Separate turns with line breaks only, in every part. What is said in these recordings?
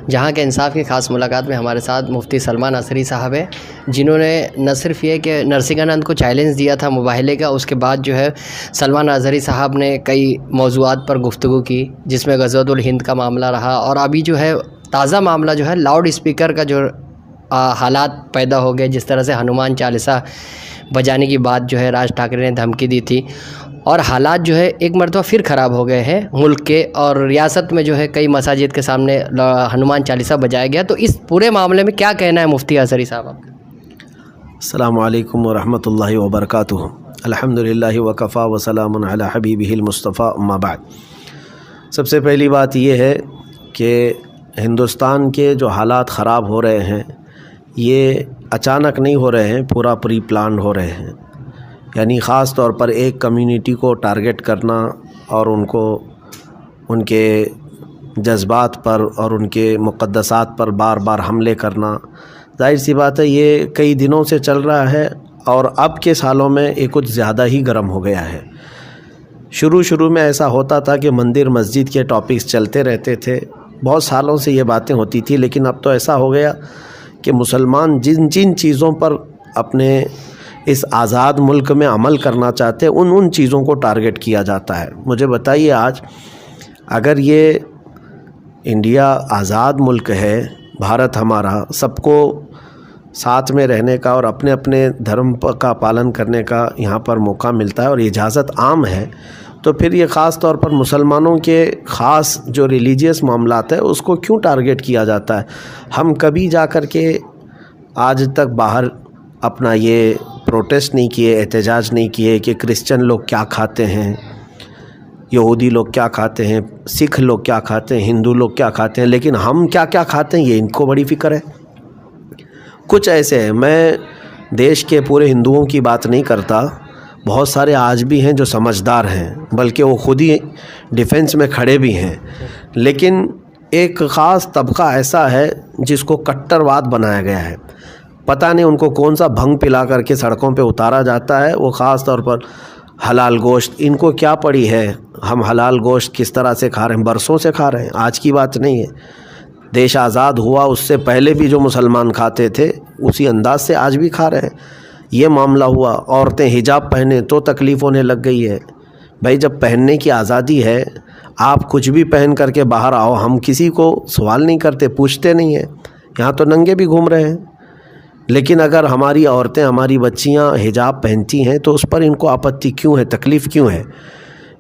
جہاں کے انصاف کی خاص ملاقات میں ہمارے ساتھ مفتی سلمان اثری صاحب ہیں، جنہوں نے نہ صرف یہ کہ نرسنگانند کو چیلنج دیا تھا مباہلے کا، اس کے بعد جو ہے سلمان اثری صاحب نے کئی موضوعات پر گفتگو کی، جس میں غزوۃ الہند کا معاملہ رہا، اور ابھی جو ہے تازہ معاملہ جو ہے لاؤڈ اسپیکر کا جو حالات پیدا ہو گئے، جس طرح سے ہنومان چالیسا بجانے کی بات جو ہے راج ٹھاکرے نے دھمکی دی تھی، اور حالات جو ہے ایک مرتبہ پھر خراب ہو گئے ہیں ملک کے، اور ریاست میں جو ہے کئی مساجد کے سامنے ہنومان چالیسا بجایا گیا۔ تو اس پورے معاملے میں کیا کہنا ہے مفتی اثری صاحب آپ کا؟
السلام علیکم ورحمۃ اللہ وبرکاتہ۔ الحمدللہ وکفا وسلام علی حبیبہ المصطفیٰ، اما بعد۔ سب سے پہلی بات یہ ہے کہ ہندوستان کے جو حالات خراب ہو رہے ہیں یہ اچانک نہیں ہو رہے ہیں، پورا پری پلان ہو رہے ہیں۔ یعنی خاص طور پر ایک کمیونٹی کو ٹارگٹ کرنا اور ان کو ان کے جذبات پر اور ان کے مقدسات پر بار بار حملے کرنا، ظاہر سی بات ہے یہ کئی دنوں سے چل رہا ہے، اور اب کے سالوں میں یہ کچھ زیادہ ہی گرم ہو گیا ہے۔ شروع میں ایسا ہوتا تھا کہ مندر مسجد کے ٹاپکس چلتے رہتے تھے، بہت سالوں سے یہ باتیں ہوتی تھی، لیکن اب تو ایسا ہو گیا کہ مسلمان جن چیزوں پر اپنے اس آزاد ملک میں عمل کرنا چاہتے ہیں ان چیزوں کو ٹارگٹ کیا جاتا ہے۔ مجھے بتائیے، آج اگر یہ انڈیا آزاد ملک ہے، بھارت ہمارا، سب کو ساتھ میں رہنے کا اور اپنے اپنے دھرم کا پالن کرنے کا یہاں پر موقع ملتا ہے اور اجازت عام ہے، تو پھر یہ خاص طور پر مسلمانوں کے خاص جو ریلیجیس معاملات ہیں اس کو کیوں ٹارگٹ کیا جاتا ہے؟ ہم کبھی جا کر کے آج تک باہر اپنا یہ پروٹیسٹ نہیں کیے، احتجاج نہیں کیے کہ کرسچن لوگ کیا کھاتے ہیں، یہودی لوگ کیا کھاتے ہیں، سکھ لوگ کیا کھاتے ہیں، ہندو لوگ کیا کھاتے ہیں، لیکن ہم کیا کیا کھاتے ہیں یہ ان کو بڑی فکر ہے۔ کچھ ایسے ہیں، میں دیش کے پورے ہندوؤں کی بات نہیں کرتا، بہت سارے آج بھی ہیں جو سمجھدار ہیں، بلکہ وہ خود ہی ڈیفنس میں کھڑے بھی ہیں، لیکن ایک خاص طبقہ ایسا ہے جس کو کٹرواد بنایا گیا ہے۔ پتہ نہیں ان کو کون سا بھنگ پلا کر کے سڑکوں پہ اتارا جاتا ہے، وہ خاص طور پر حلال گوشت، ان کو کیا پڑی ہے ہم حلال گوشت کس طرح سے کھا رہے ہیں؟ برسوں سے کھا رہے ہیں، آج کی بات نہیں ہے۔ دیش آزاد ہوا اس سے پہلے بھی جو مسلمان کھاتے تھے اسی انداز سے آج بھی کھا رہے ہیں۔ یہ معاملہ ہوا، عورتیں حجاب پہنیں تو تکلیف ہونے لگ گئی ہے۔ بھائی جب پہننے کی آزادی ہے، آپ کچھ بھی پہن کر کے باہر آؤ، ہم کسی کو سوال نہیں کرتے، پوچھتے نہیں ہیں، یہاں تو ننگے بھی گھوم رہے ہیں۔ لیکن اگر ہماری عورتیں، ہماری بچیاں حجاب پہنتی ہیں تو اس پر ان کو آپتی کیوں ہے، تکلیف کیوں ہے؟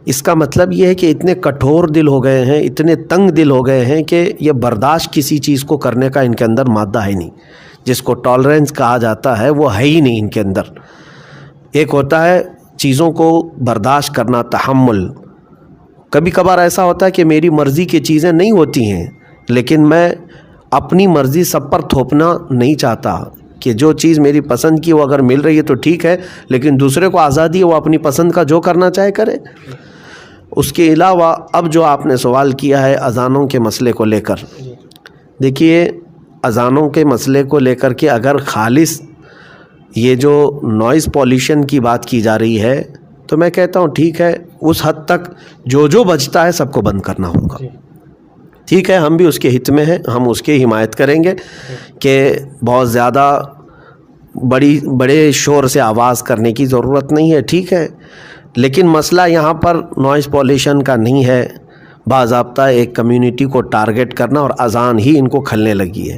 اس کا مطلب یہ ہے کہ اتنے کٹھور دل ہو گئے ہیں، اتنے تنگ دل ہو گئے ہیں کہ یہ برداشت کسی چیز کو کرنے کا ان کے اندر مادہ ہے نہیں، جس کو ٹالرنس کہا جاتا ہے وہ ہے ہی نہیں ان کے اندر۔ ایک ہوتا ہے چیزوں کو برداشت کرنا، تحمل۔ کبھی کبھار ایسا ہوتا ہے کہ میری مرضی کی چیزیں نہیں ہوتی ہیں، لیکن میں اپنی مرضی سب پر تھوپنا نہیں چاہتا کہ جو چیز میری پسند کی وہ اگر مل رہی ہے تو ٹھیک ہے، لیکن دوسرے کو آزادی ہے وہ اپنی پسند کا جو کرنا چاہے کرے۔ اس کے علاوہ اب جو آپ نے سوال کیا ہے اذانوں کے مسئلے کو لے کر، دیکھیے اذانوں کے مسئلے کو لے کر کے اگر خالص یہ جو نوائز پولیوشن کی بات کی جا رہی ہے تو میں کہتا ہوں ٹھیک ہے، اس حد تک جو بجتا ہے سب کو بند کرنا ہوگا، ٹھیک ہے، ہم بھی اس کے ہت میں ہیں، ہم اس کی حمایت کریں گے کہ بہت زیادہ بڑے شور سے آواز کرنے کی ضرورت نہیں ہے، ٹھیک ہے، لیکن مسئلہ یہاں پر نوائز پولیوشن کا نہیں ہے، باضابطہ ایک کمیونٹی کو ٹارگٹ کرنا، اور اذان ہی ان کو کھلنے لگی ہے۔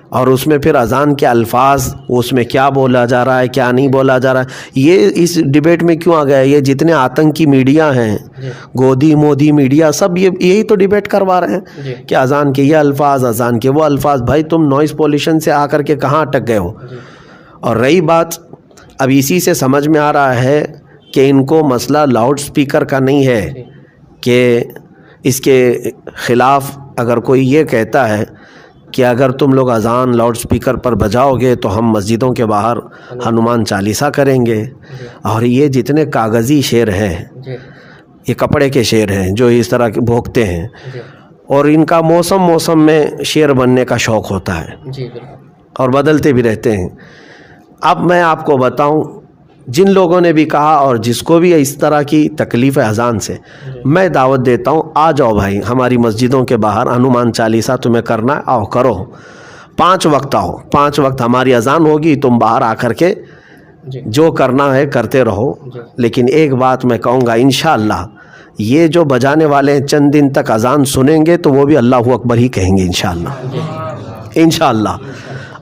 اور اس میں پھر اذان کے الفاظ، اس میں کیا بولا جا رہا ہے کیا نہیں بولا جا رہا ہے، یہ اس ڈیبیٹ میں کیوں آ گیا ہے؟ یہ جتنے آتنکی میڈیا ہیں، گودی مودی میڈیا، سب یہی تو ڈیبیٹ کروا رہے ہیں کہ اذان کے یہ الفاظ، اذان کے وہ الفاظ۔ بھائی تم نوائز پولیوشن سے آ کر کے کہاں اٹک گئے ہو؟ اور رہی بات، اب اسی سے سمجھ میں آ رہا ہے کہ ان کو مسئلہ لاؤڈ سپیکر کا نہیں ہے، کہ اس کے خلاف اگر کوئی یہ کہتا ہے کہ اگر تم لوگ اذان لاؤڈ سپیکر پر بجاؤ گے تو ہم مسجدوں کے باہر ہنومان چالیسا کریں گے، اور یہ جتنے کاغذی شعر ہیں، یہ کپڑے کے شعر ہیں جو اس طرح کے بھوکتے ہیں، اور ان کا موسم میں شعر بننے کا شوق ہوتا ہے اور بدلتے بھی رہتے ہیں۔ اب میں آپ کو بتاؤں، جن لوگوں نے بھی کہا اور جس کو بھی اس طرح کی تکلیف ہے اذان سے، میں دعوت دیتا ہوں آ جاؤ بھائی، ہماری مسجدوں کے باہر ہنومان چالیسا تمہیں کرنا ہے، آؤ کرو، 5 وقت آؤ، 5 وقت ہماری اذان ہوگی، تم باہر آ کر کے جو کرنا ہے کرتے رہو۔ لیکن ایک بات میں کہوں گا، انشاءاللہ یہ جو بجانے والے ہیں چند دن تک اذان سنیں گے تو وہ بھی اللہ اکبر ہی کہیں گے انشاءاللہ۔ انشاءاللہ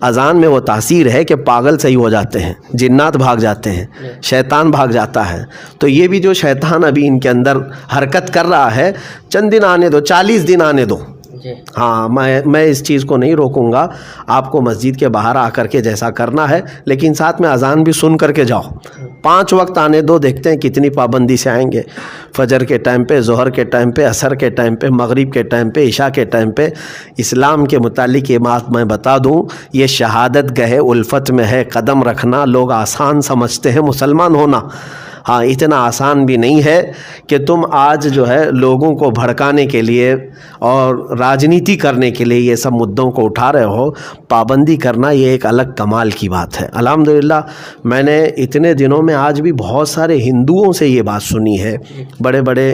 اذان میں وہ تاثیر ہے کہ پاگل صحیح ہو جاتے ہیں، جنات بھاگ جاتے ہیں، شیطان بھاگ جاتا ہے۔ تو یہ بھی جو شیطان ابھی ان کے اندر حرکت کر رہا ہے، چند دن آنے دو، 40 دن آنے دو۔ ہاں میں اس چیز کو نہیں روکوں گا، آپ کو مسجد کے باہر آ کر کے جیسا کرنا ہے، لیکن ساتھ میں اذان بھی سن کر کے جاؤ۔ 5 وقت آنے دو، دیکھتے ہیں کتنی پابندی سے آئیں گے۔ فجر کے ٹائم پہ، ظہر کے ٹائم پہ، عصر کے ٹائم پہ، مغرب کے ٹائم پہ، عشاء کے ٹائم پہ۔ اسلام کے متعلق یہ بات میں بتا دوں، یہ شہادت گہے الفت میں ہے قدم رکھنا۔ لوگ آسان سمجھتے ہیں مسلمان ہونا، ہاں اتنا آسان بھی نہیں ہے کہ تم آج جو ہے لوگوں کو بھڑکانے کے لیے اور راجنیتی کرنے کے لیے یہ سب مدعوں کو اٹھا رہے ہو۔ پابندی کرنا یہ ایک الگ کمال کی بات ہے۔ الحمدللہ میں نے اتنے دنوں میں آج بھی بہت سارے ہندوؤں سے یہ بات سنی ہے، بڑے بڑے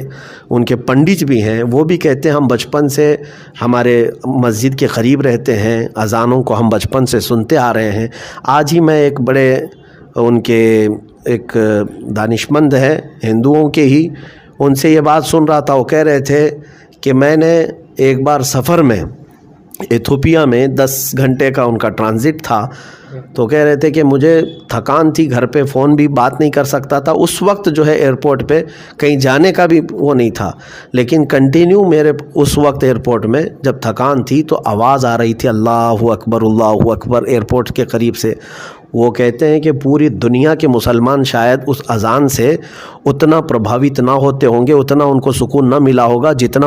ان کے پنڈت بھی ہیں، وہ بھی کہتے ہیں ہم بچپن سے ہمارے مسجد کے قریب رہتے ہیں، اذانوں کو ہم بچپن سے سنتے آ رہے ہیں۔ آج ہی میں ایک بڑے ان کے ایک دانشمند ہے ہندوؤں کے ہی، ان سے یہ بات سن رہا تھا، وہ کہہ رہے تھے کہ میں نے ایک بار سفر میں ایتھوپیا میں 10 گھنٹے کا ان کا ٹرانزٹ تھا، تو کہہ رہے تھے کہ مجھے تھکان تھی، گھر پہ فون بھی بات نہیں کر سکتا تھا اس وقت، جو ہے ایئرپورٹ پہ کہیں جانے کا بھی وہ نہیں تھا، لیکن کنٹینیو میرے اس وقت ایئرپورٹ میں جب تھکان تھی تو آواز آ رہی تھی اللہ اکبر ایئرپورٹ کے قریب سے۔ وہ کہتے ہیں کہ پوری دنیا کے مسلمان شاید اس اذان سے اتنا پربھاوت نہ ہوتے ہوں گے، اتنا ان کو سکون نہ ملا ہوگا جتنا